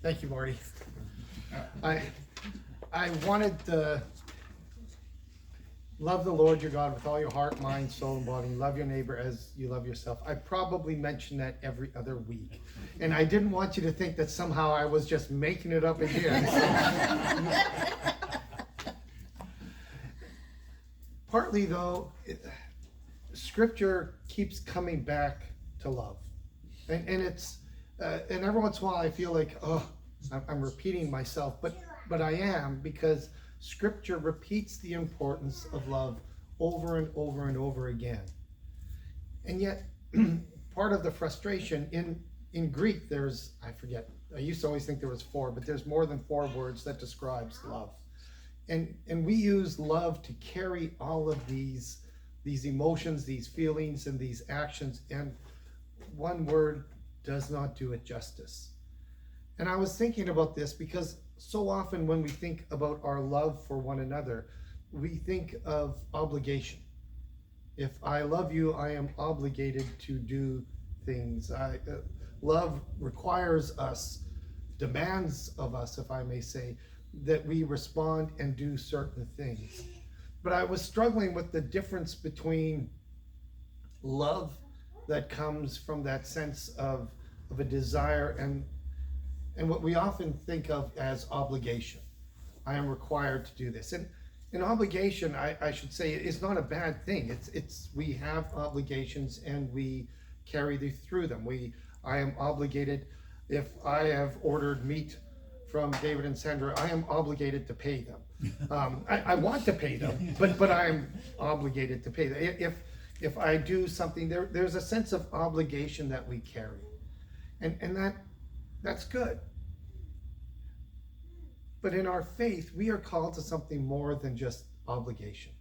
Thank you, Marty. I wanted to love the Lord your God with all your heart, mind, soul, and body. Love your neighbor as you love yourself. I probably mention that every other week. And I didn't want you to think that somehow I was just making it up again. Partly, though, Scripture keeps coming back to love. And it's, and every once in a while I feel like, oh, I'm repeating myself, but I am, because Scripture repeats the importance of love over and over and over again. And yet, part of the frustration in Greek, there's, I forget, I used to always think there was 4, but there's more than 4 words that describes love. And we use love to carry all of these emotions, these feelings, and these actions, and one word does not do it justice. And I was thinking about this because so often when we think about our love for one another, we think of obligation. If I love you, I am obligated to do things. Love requires us, demands of us, if I may say, that we respond and do certain things. But I was struggling with the difference between love that comes from that sense of a desire and what we often think of as obligation. I am required to do this. And an obligation, I should say, is not a bad thing. It's we have obligations and we carry through them. I am obligated. If I have ordered meat from David and Sandra, I am obligated to pay them. I want to pay them, but I'm obligated to pay them. If I do something, there's a sense of obligation that we carry, and that's good. But in our faith, we are called to something more than just obligation.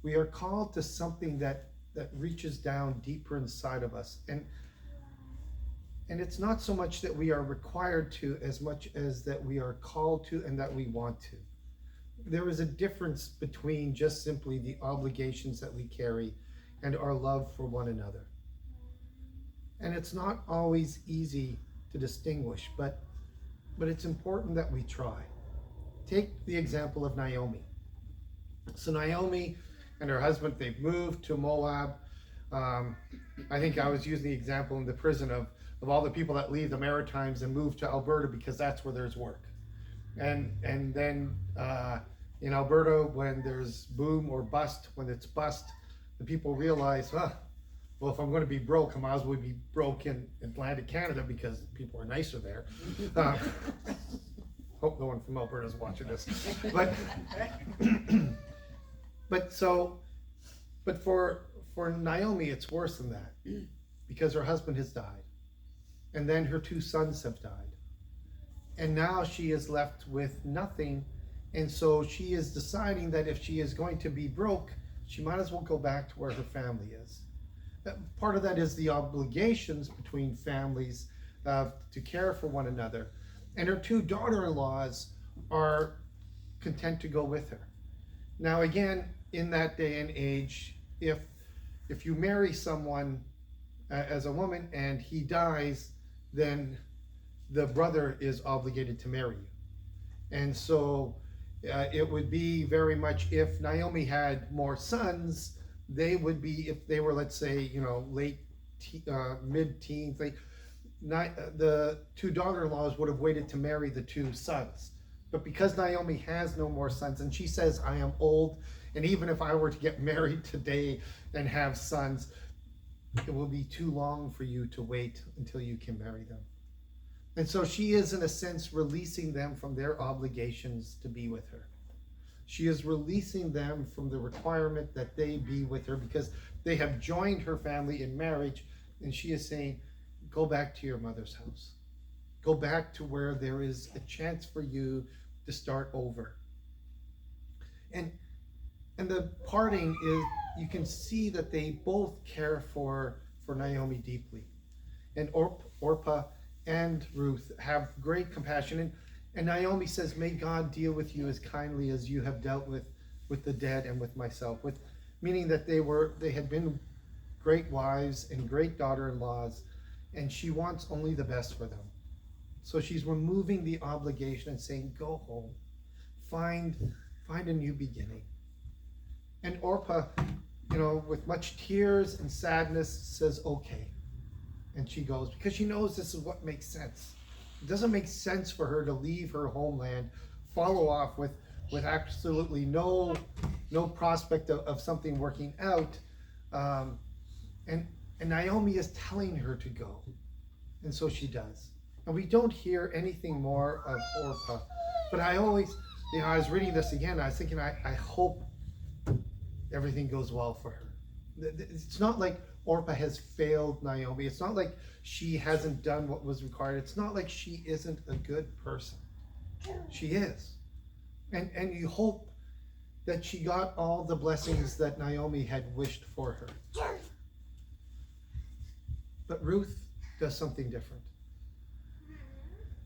We are called to something that reaches down deeper inside of us, and it's not so much that we are required to as much as that we are called to and that we want to. There is a difference between just simply the obligations that we carry and our love for one another. And it's not always easy to distinguish, but it's important that we try. Take the example of Naomi. So Naomi and her husband, they've moved to Moab. I think I was using the example in the prison of all the people that leave the Maritimes and move to Alberta because that's where there's work. And then in Alberta, when there's boom or bust, when it's bust, the people realize, well, if I'm going to be broke, I might as well be broke in Atlantic Canada because people are nicer there. Hope no one from Alberta is watching this. But for Naomi, it's worse than that because her husband has died. And then her 2 sons have died. And now she is left with nothing. And so she is deciding that if she is going to be broke, she might as well go back to where her family is. Part of that is the obligations between families to care for one another. And her 2 daughter-in-laws are content to go with her. Now again, in that day and age, if you marry someone as a woman and he dies, then the brother is obligated to marry you. And so it would be very much, if Naomi had more sons, they would be, if they were, let's say, late mid-teens, the 2 daughter-in-laws would have waited to marry the 2 sons. But because Naomi has no more sons, and she says, I am old, and even if I were to get married today and have sons, it will be too long for you to wait until you can marry them. And so she is, in a sense, releasing them from their obligations to be with her. She is releasing them from the requirement that they be with her because they have joined her family in marriage, and she is saying, go back to your mother's house. Go back to where there is a chance for you to start over. And the parting is, you can see that they both care for Naomi deeply. And Orpah and Ruth have great compassion. And Naomi says, may God deal with you as kindly as you have dealt with the dead and with myself. Meaning that they had been great wives and great daughter-in-laws, and she wants only the best for them. So she's removing the obligation and saying, go home, find a new beginning. And Orpah, with much tears and sadness, says, okay. And she goes, because she knows this is what makes sense. It doesn't make sense for her to leave her homeland, follow off with absolutely no prospect of something working out. And Naomi is telling her to go. And so she does. And we don't hear anything more of Orpah. But I always, I was reading this again, I was thinking, I hope everything goes well for her. It's not like Orpah has failed Naomi. It's not like she hasn't done what was required. It's not like she isn't a good person. She is. And you hope that she got all the blessings that Naomi had wished for her. But Ruth does something different.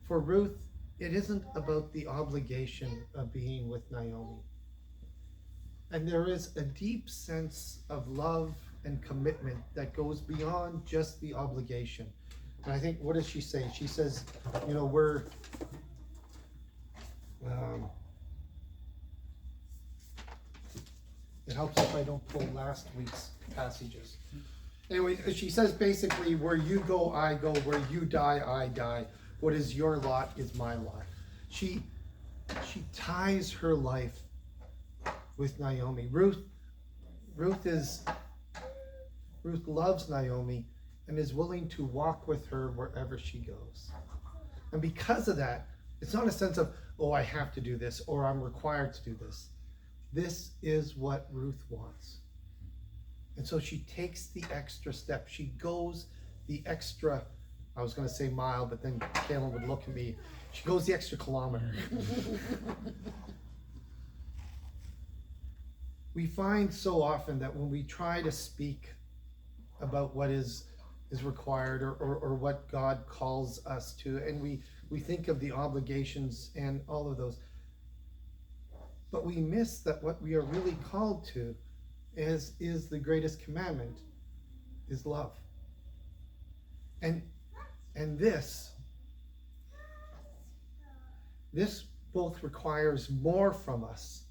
For Ruth, it isn't about the obligation of being with Naomi. And there is a deep sense of love and commitment that goes beyond just the obligation. And I think, what does she say? She says, we're... it helps if I don't pull last week's passages. Anyway, she says basically, where you go, I go. Where you die, I die. What is your lot is my lot. She ties her life with Naomi. Ruth loves Naomi and is willing to walk with her wherever she goes. And because of that, it's not a sense of, oh, I have to do this or I'm required to do this. This is what Ruth wants. And so she takes the extra step. She goes the extra, I was going to say mile, but then Kaylin would look at me. She goes the extra kilometer. We find so often that when we try to speak about what is required or what God calls us to, and we think of the obligations and all of those, but we miss that what we are really called to is the greatest commandment, is love. And this both requires more from us,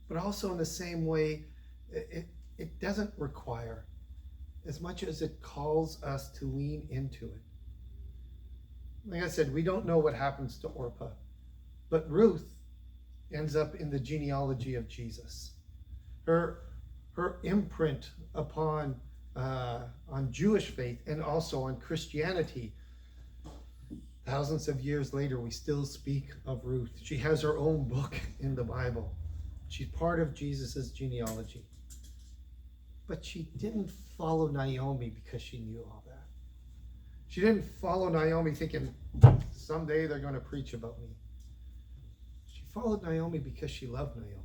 but also in the same way, it doesn't require as much as it calls us to lean into it. Like I said, we don't know what happens to Orpah, but Ruth ends up in the genealogy of Jesus. Her imprint upon on Jewish faith and also on Christianity. Thousands of years later, we still speak of Ruth. She has her own book in the Bible. She's part of Jesus's genealogy. But she didn't follow Naomi because she knew all that. She didn't follow Naomi thinking, someday they're going to preach about me. She followed Naomi because she loved Naomi.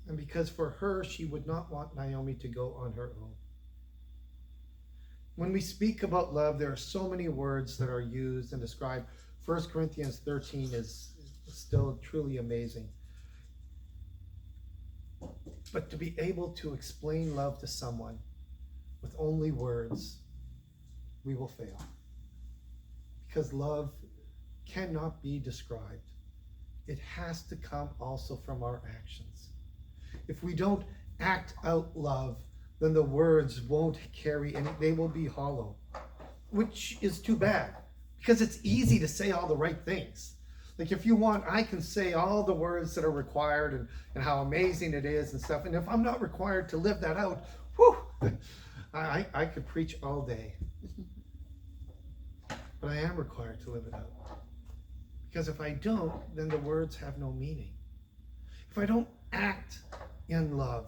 And because for her, she would not want Naomi to go on her own. When we speak about love, there are so many words that are used and described. 1 Corinthians 13 is still truly amazing. But to be able to explain love to someone with only words, we will fail. Because love cannot be described. It has to come also from our actions. If we don't act out love, then the words won't carry and they will be hollow, which is too bad because it's easy to say all the right things. Like if you want, I can say all the words that are required and how amazing it is and stuff. And if I'm not required to live that out, whew, I could preach all day. But I am required to live it out. Because if I don't, then the words have no meaning. If I don't act in love,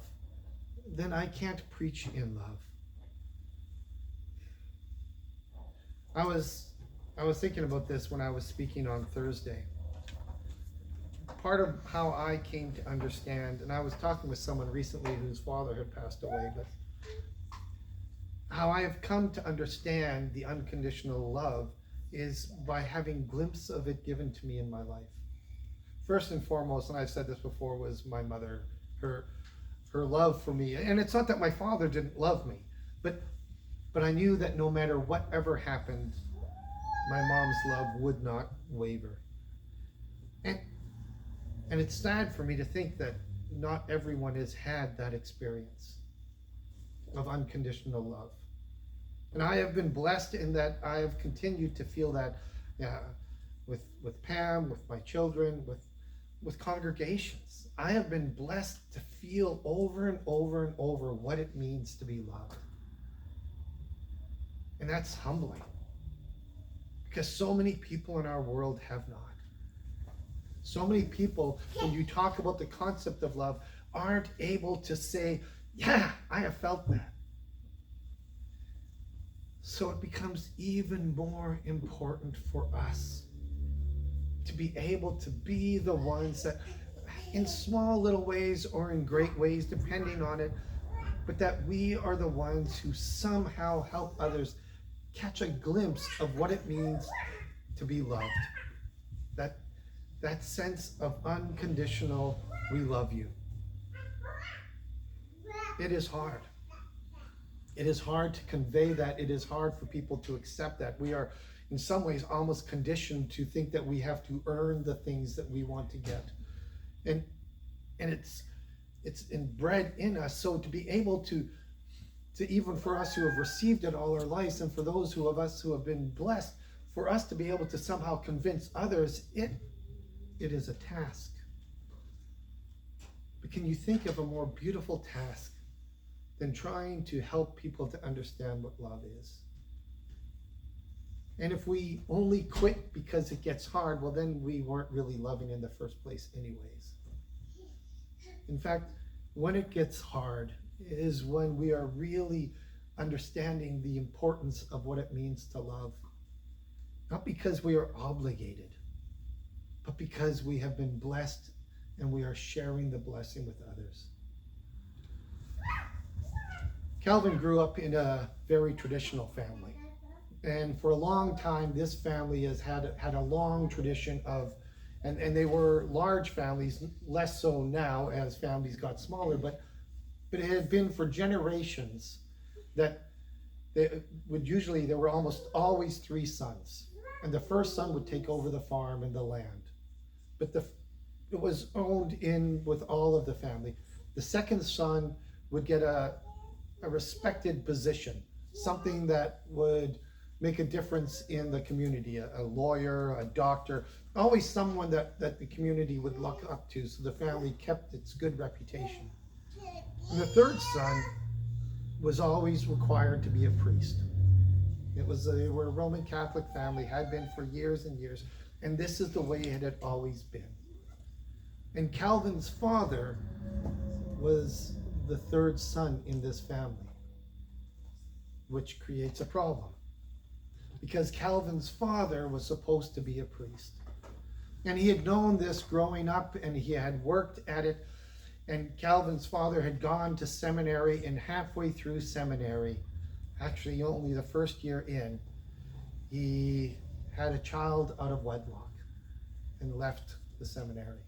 then I can't preach in love. I was thinking about this when I was speaking on Thursday. Part of how I came to understand, and I was talking with someone recently whose father had passed away, but how I have come to understand the unconditional love is by having glimpses of it given to me in my life. First and foremost, and I've said this before, was my mother, her love for me. And it's not that my father didn't love me, but I knew that no matter whatever happened, my mom's love would not waver. And it's sad for me to think that not everyone has had that experience of unconditional love. And I have been blessed in that I have continued to feel that with Pam, with my children, with congregations. I have been blessed to feel over and over and over what it means to be loved. And that's humbling. Because so many people in our world have not. So many people, when you talk about the concept of love, aren't able to say, yeah, I have felt that. So it becomes even more important for us to be able to be the ones that, in small little ways or in great ways, depending on it, but that we are the ones who somehow help others catch a glimpse of what it means to be loved. That sense of unconditional, we love you. It is hard. It is hard to convey that. It is hard for people to accept that. We are, in some ways, almost conditioned to think that we have to earn the things that we want to get. And it's inbred in us. So to be able to even for us who have received it all our lives, and for those of us who have been blessed, for us to be able to somehow convince others, it is a task. But can you think of a more beautiful task than trying to help people to understand what love is? And if we only quit because it gets hard, well, then we weren't really loving in the first place anyways. In fact, when it gets hard is when we are really understanding the importance of what it means to love. Not because we are obligated, but because we have been blessed and we are sharing the blessing with others. Calvin grew up in a very traditional family. And for a long time, this family has had a long tradition of, and they were large families, less so now as families got smaller, but it had been for generations that there were almost always 3 sons. And the first son would take over the farm and the land. But it was owned in with all of the family. The second son would get a respected position, something that would make a difference in the community, a lawyer, a doctor, always someone that the community would look up to, so the family kept its good reputation. And the third son was always required to be a priest. They were a Roman Catholic family, had been for years and years, and this is the way it had always been. And Calvin's father was the third son in this family, which creates a problem. Because Calvin's father was supposed to be a priest. And he had known this growing up, and he had worked at it. And Calvin's father had gone to seminary, and halfway through seminary, actually only the first year in, he had a child out of wedlock and left the seminary.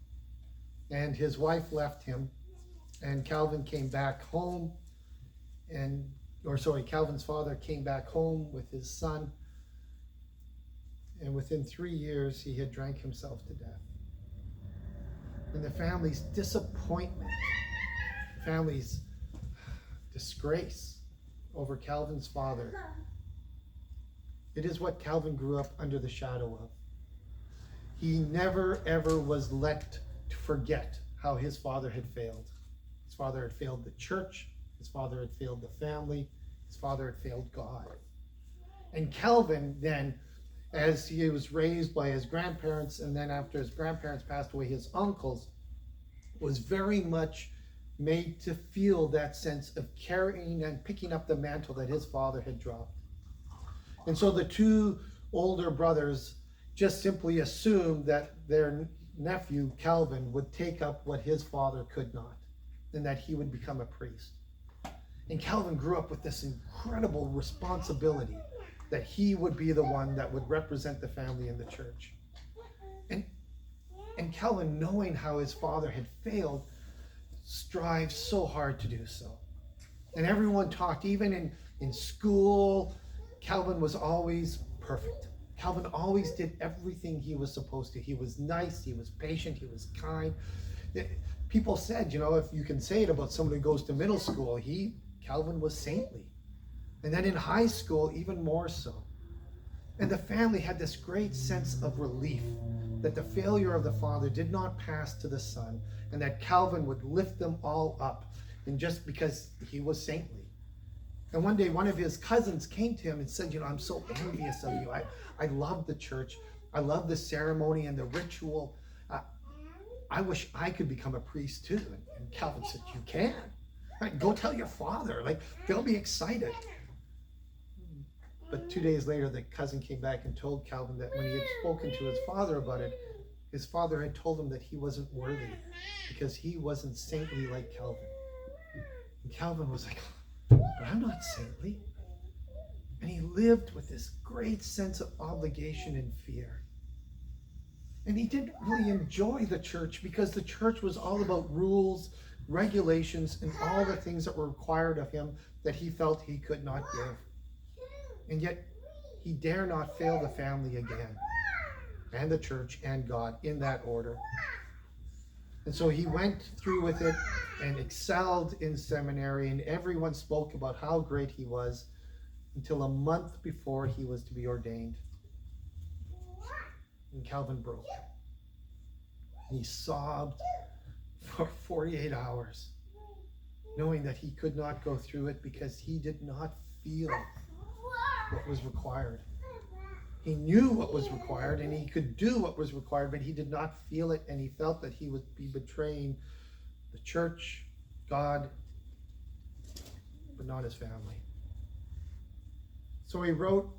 And his wife left him, and Calvin came back home, Calvin's father came back home with his son, and within 3 years he had drank himself to death. And the family's disappointment, the family's disgrace over Calvin's father, it is what Calvin grew up under the shadow of. He never ever was let to forget how his father had failed. His father had failed the church, his father had failed the family, his father had failed God. And Calvin then, as he was raised by his grandparents, and then after his grandparents passed away, his uncles, was very much made to feel that sense of carrying and picking up the mantle that his father had dropped. And so the 2 older brothers just simply assumed that their nephew, Calvin, would take up what his father could not, and that he would become a priest. And Calvin grew up with this incredible responsibility that he would be the one that would represent the family in the church. And Calvin, knowing how his father had failed, strives so hard to do so. And everyone talked, even in school, Calvin was always perfect. Calvin always did everything he was supposed to. He was nice, he was patient, he was kind. People said, if you can say it about someone who goes to middle school, Calvin was saintly. And then in high school, even more so. And the family had this great sense of relief that the failure of the father did not pass to the son, and that Calvin would lift them all up, and just because he was saintly. And one day, one of his cousins came to him and said, I'm so envious of you. I love the church. I love the ceremony and the ritual. I wish I could become a priest too. And Calvin said, you can. Go tell your father. They'll be excited. But 2 days later, the cousin came back and told Calvin that when he had spoken to his father about it, his father had told him that he wasn't worthy because he wasn't saintly like Calvin. And Calvin was like, but I'm not saintly. And he lived with this great sense of obligation and fear. And he didn't really enjoy the church because the church was all about rules, regulations, and all the things that were required of him that he felt he could not give. And yet he dare not fail the family again, and the church and God in that order. And so he went through with it and excelled in seminary, and everyone spoke about how great he was until a month before he was to be ordained. And Calvin broke. He sobbed for 48 hours, knowing that he could not go through it because he did not feel what was required. He knew what was required and he could do what was required, but he did not feel it, and he felt that he would be betraying the church, God, but not his family. So he wrote.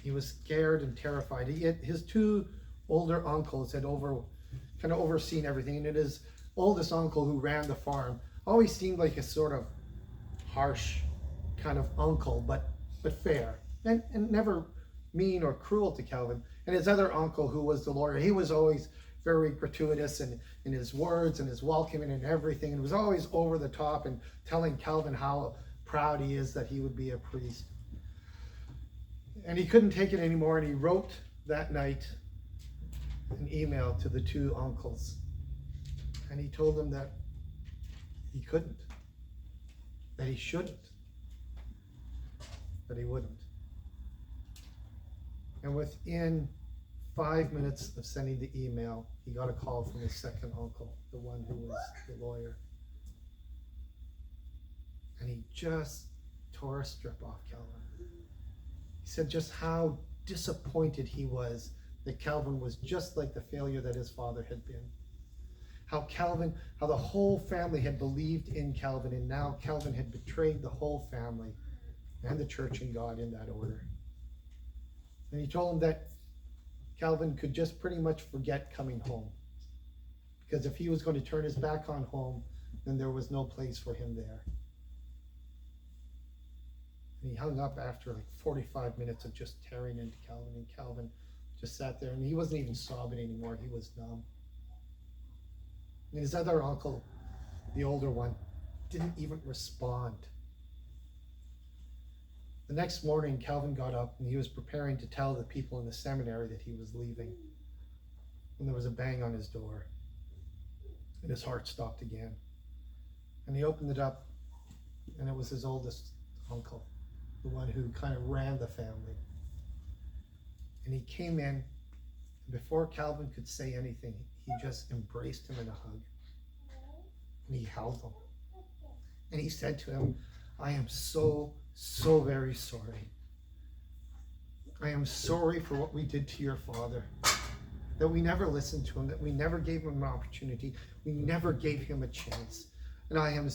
He was scared and terrified. His two older uncles had kind of overseen everything, and his oldest uncle, who ran the farm, always seemed like a sort of harsh kind of uncle, but fair, and never mean or cruel to Calvin. And his other uncle, who was the lawyer, he was always very gratuitous in his words and his welcoming and everything, and was always over the top and telling Calvin how proud he is that he would be a priest. And he couldn't take it anymore, and he wrote that night an email to the two uncles, and he told them that he couldn't, that he shouldn't, that he wouldn't. And within 5 minutes of sending the email, he got a call from his second uncle, the one who was the lawyer. And he just tore a strip off Calvin. He said just how disappointed he was that Calvin was just like the failure that his father had been. How the whole family had believed in Calvin, and now Calvin had betrayed the whole family and the church and God in that order. And he told him that Calvin could just pretty much forget coming home, because if he was going to turn his back on home, then there was no place for him there. And he hung up after 45 minutes of just tearing into Calvin, and Calvin just sat there, and he wasn't even sobbing anymore. He was numb. And his other uncle, the older one, didn't even respond. The next morning, Calvin got up and he was preparing to tell the people in the seminary that he was leaving, when there was a bang on his door, and his heart stopped again. And he opened it up, and it was his oldest uncle, the one who kind of ran the family. And he came in, and before Calvin could say anything, he just embraced him in a hug, and he held him. And he said to him, I am so very sorry. I am sorry for what we did to your father, that we never listened to him, that we never gave him an opportunity, we never gave him a chance. And I am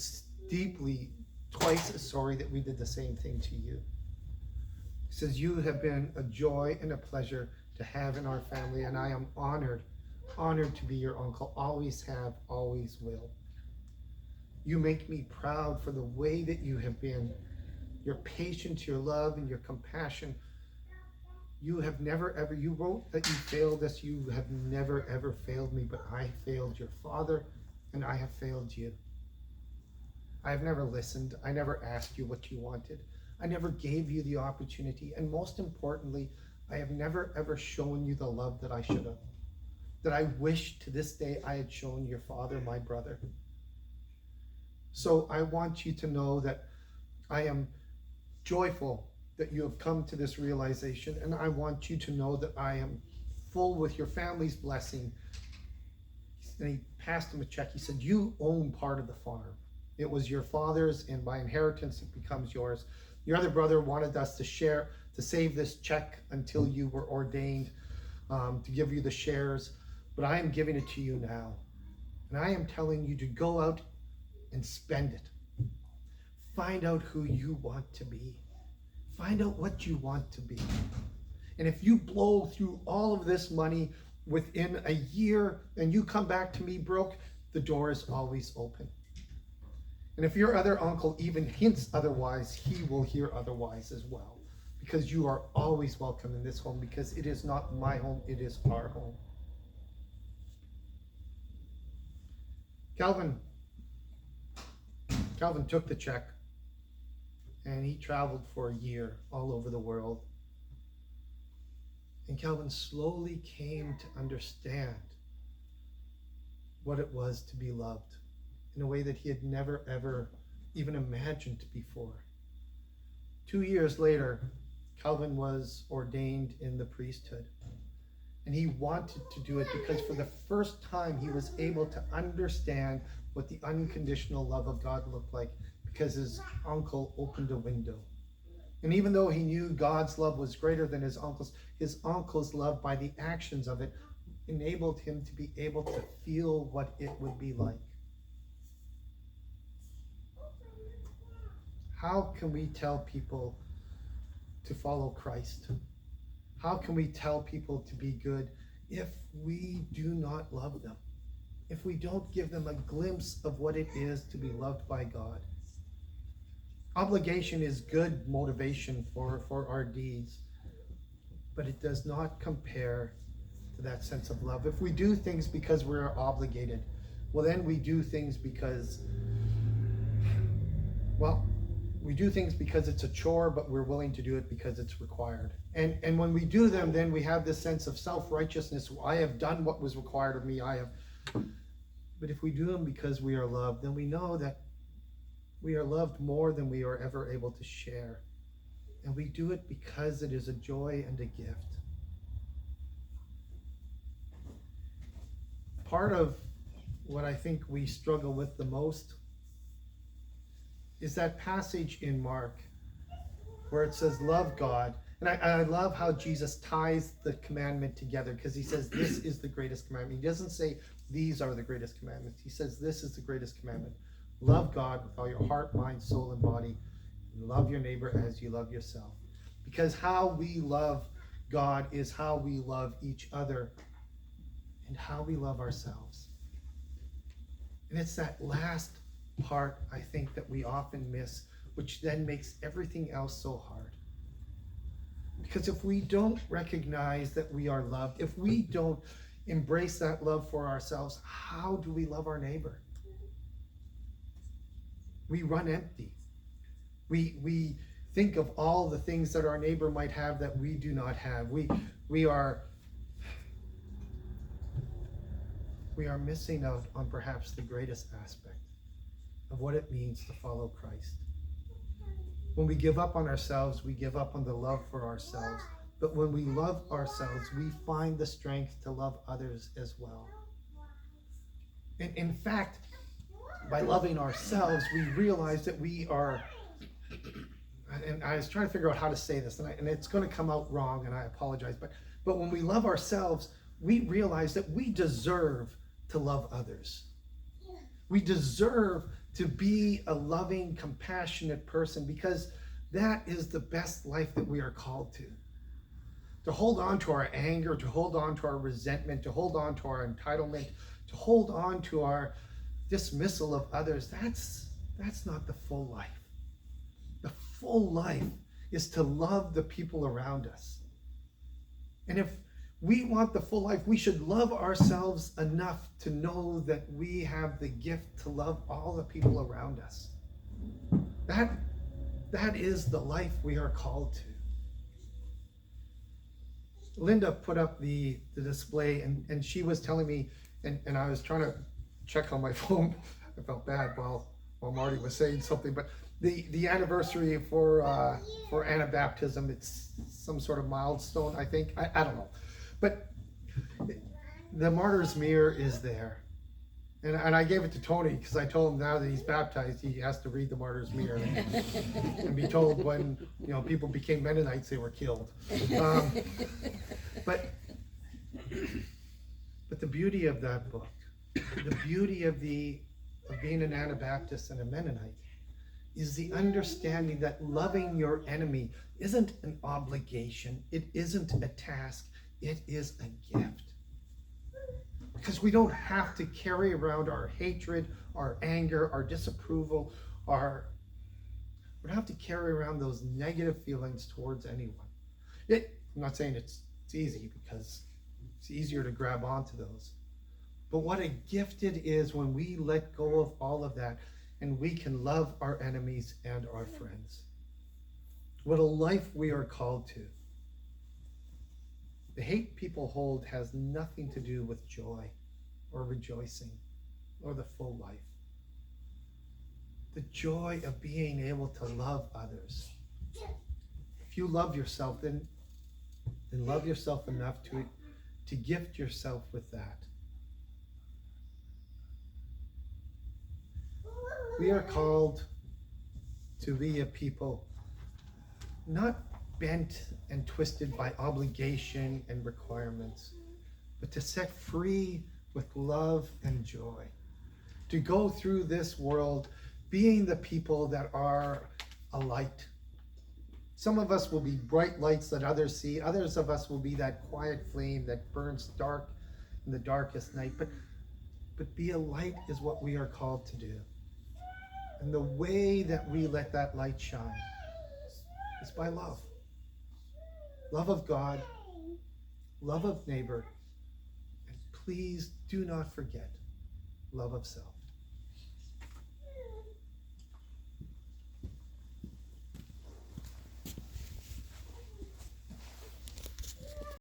deeply, twice as sorry that we did the same thing to you. He says, you have been a joy and a pleasure to have in our family, and I am honored to be your uncle, always have, always will. You make me proud for the way that you have been, your patience, your love, and your compassion. You have never ever, you wrote that you failed us, you have never ever failed me, but I failed your father, and I have failed you. I have never listened, I never asked you what you wanted, I never gave you the opportunity, and most importantly, I have never ever shown you the love that I should have, that I wish to this day I had shown your father, my brother. So I want you to know that I am joyful that you have come to this realization, and I want you to know that I am full with your family's blessing. And he passed him a check. He said, you own part of the farm. It was your father's, and by inheritance it becomes yours. Your other brother wanted us to save this check until you were ordained, to give you the shares, but I am giving it to you now. And I am telling you to go out and spend it. Find out who you want to be. Find out what you want to be. And if you blow through all of this money within a year and you come back to me broke, the door is always open. And if your other uncle even hints otherwise, he will hear otherwise as well. Because you are always welcome in this home, because it is not my home, it is our home. Calvin took the check and he traveled for a year all over the world. And Calvin slowly came to understand what it was to be loved in a way that he had never, ever even imagined before. 2 years later, Calvin was ordained in the priesthood. And he wanted to do it because for the first time he was able to understand what the unconditional love of God looked like, because his uncle opened a window. And even though he knew God's love was greater than his uncle's love, by the actions of it, enabled him to be able to feel what it would be like. How can we tell people to follow Christ? How can we tell people to be good if we do not love them? If we don't give them a glimpse of what it is to be loved by God? Obligation is good motivation for our deeds, but it does not compare to that sense of love. If we do things because we're obligated, well, then we do things because, we do things because it's a chore, but we're willing to do it because it's required. And when we do them, then we have this sense of self-righteousness. I have done what was required of me. But if we do them because we are loved, then we know that we are loved more than we are ever able to share. And we do it because it is a joy and a gift. Part of what I think we struggle with the most is that passage in Mark where it says, love God. And I love how Jesus ties the commandment together, because he says this is the greatest commandment. He doesn't say these are the greatest commandments. He says this is the greatest commandment. Love God with all your heart, mind, soul, and body. And love your neighbor as you love yourself. Because how we love God is how we love each other and how we love ourselves. And it's that last part, I think, that we often miss, which then makes everything else so hard. Because if we don't recognize that we are loved, if we don't embrace that love for ourselves, how do we love our neighbor? We run empty. We think of all the things that our neighbor might have that we do not have. We are missing out on perhaps the greatest aspect of what it means to follow Christ. When we give up on ourselves, we give up on the love for ourselves. But when we love ourselves, we find the strength to love others as well. And in fact, by loving ourselves, we realize that we are, and I was trying to figure out how to say this, and it's going to come out wrong, and I apologize, but when we love ourselves, we realize that we deserve to love others. We deserve to be a loving, compassionate person, because that is the best life that we are called to. To hold on to our anger, to hold on to our resentment, to hold on to our entitlement, to hold on to our dismissal of others, that's not the full life. The full life is to love the people around us. And if we want the full life, we should love ourselves enough to know that we have the gift to love all the people around us. That is the life we are called to. Linda put up the display, and she was telling me, and I was trying to check on my phone. I felt bad while Marty was saying something, but the anniversary for Anabaptism, it's some sort of milestone, I think. I don't know, but the Martyr's Mirror is there. And I gave it to Tony because I told him now that he's baptized, he has to read the Martyr's Mirror and be told when people became Mennonites, they were killed. But the beauty of that book, the beauty of being an Anabaptist and a Mennonite, is the understanding that loving your enemy isn't an obligation, it isn't a task, it is a gift. Because we don't have to carry around our hatred, our anger, our disapproval, we don't have to carry around those negative feelings towards anyone. I'm not saying it's easy, because it's easier to grab onto those. But what a gift it is when we let go of all of that and we can love our enemies and our friends. What a life we are called to. The hate people hold has nothing to do with joy or rejoicing or the full life. The joy of being able to love others. If you love yourself, then love yourself enough to gift yourself with that. We are called to be a people not bent and twisted by obligation and requirements, but to set free with love and joy. To go through this world being the people that are a light. Some of us will be bright lights that others see. Others of us will be that quiet flame that burns dark in the darkest night. But be a light is what we are called to do. And the way that we let that light shine is by love. Love of God, love of neighbor, and please do not forget love of self.